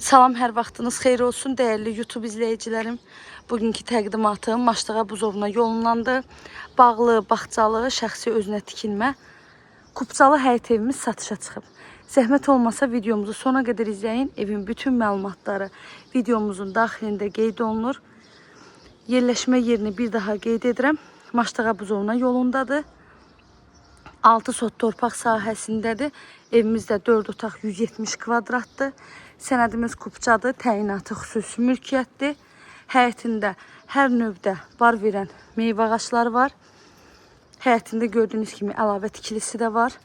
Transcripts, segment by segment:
Salam, hər vaxtınız xeyir olsun dəyərli YouTube izləyicilərim. Bugünkü təqdimatım Maştağa buzovuna yolundandı. Bağlı, bağçalı, şəxsi özünə tikilmə, kupçalı həyət evimiz satışa çıxıb. Zəhmət olmasa videomuzu sona qədər izləyin. Evin bütün məlumatları videomuzun daxilində qeyd olunur. Yerləşmə yerini bir daha qeyd edirəm. Maştağa buzovuna yolundadır. 6 sot torpaq sahəsindədir. Evimizdə 4 otaq 170 kvadratdır. Sənədimiz kupçadır, təyinatı xüsusi mülkiyyətdir. Həyətində hər növdə var verən meyvə ağacları var. Həyətində gördüyünüz kimi əlavə tikilisi də var.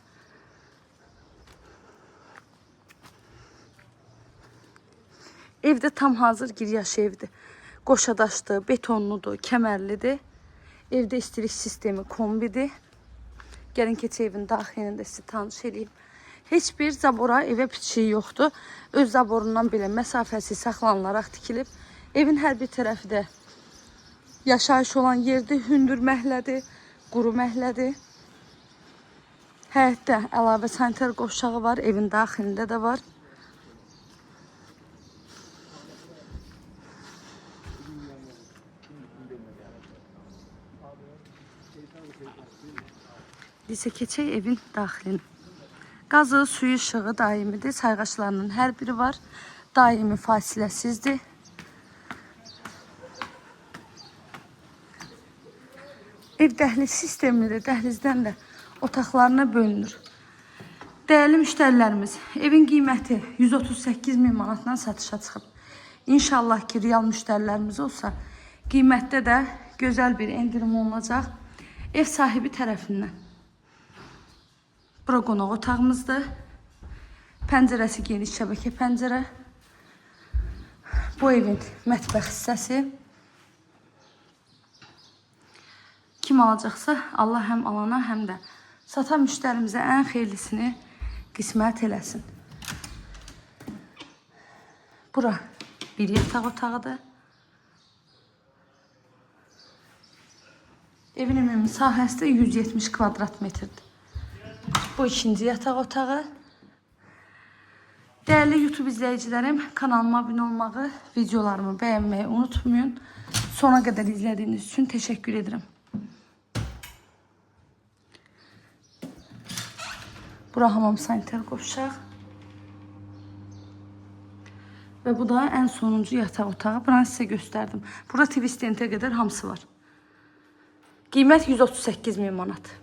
Evdə tam hazır giriyaş evdir. Qoşadaşdır, betonludur, kəmərlidir. Evdə istilik sistemi kombidir. Gəlin keçə evin daxilində sizi tanış edeyim. Heç bir zabora evə piçiyi yoxdur. Öz zaborundan belə məsafəsi saxlanılaraq tikilib. Evin hər bir tərəfi də yaşayış olan yerdir. Hündür məhlədir, quru məhlədir. Həyətdə əlavə sanitar qovşağı var. Evin daxilində də var. Lisə keçək evin daxilini. Qazı, suyu, işığı daimidir. Sayğaçlarının hər biri var. Daimi fasiləsizdir. Ev dəhliz sistemidir. Dəhlizdən də otaqlarına bölünür. Dəyərli müştərilərimiz, evin qiyməti 138 min manatdan satışa çıxıb. İnşallah ki, real müştərilərimiz olsa, qiymətdə də gözəl bir endirim olunacaq. Ev sahibi tərəfindən. Bura qonaq otağımızdır. Pəncərəsi geniş şəbəkə pəncərə. Bu evin mətbəx hissəsi. Kim alacaqsa Allah həm alana, həm də satan müştərimizə ən xeyirlisini qismət eləsin. Bura bir yataq otağıdır. Evin ümumi sahəsi də 170 kvadrat metrdir. Bu ikinci yataq otağı. Dəyərli YouTube izləyicilərim, kanalıma abunə olmağı, videolarımı bəyənməyi unutmayın. Sona qədər izlədiyiniz üçün təşəkkür edirəm. Bura hamam sanitar qovşaq. Və bu da ən sonuncu yataq otağı. Buranı sizə göstərdim. Burada TV stentə qədər hamısı var. Qiymət 138 min manat.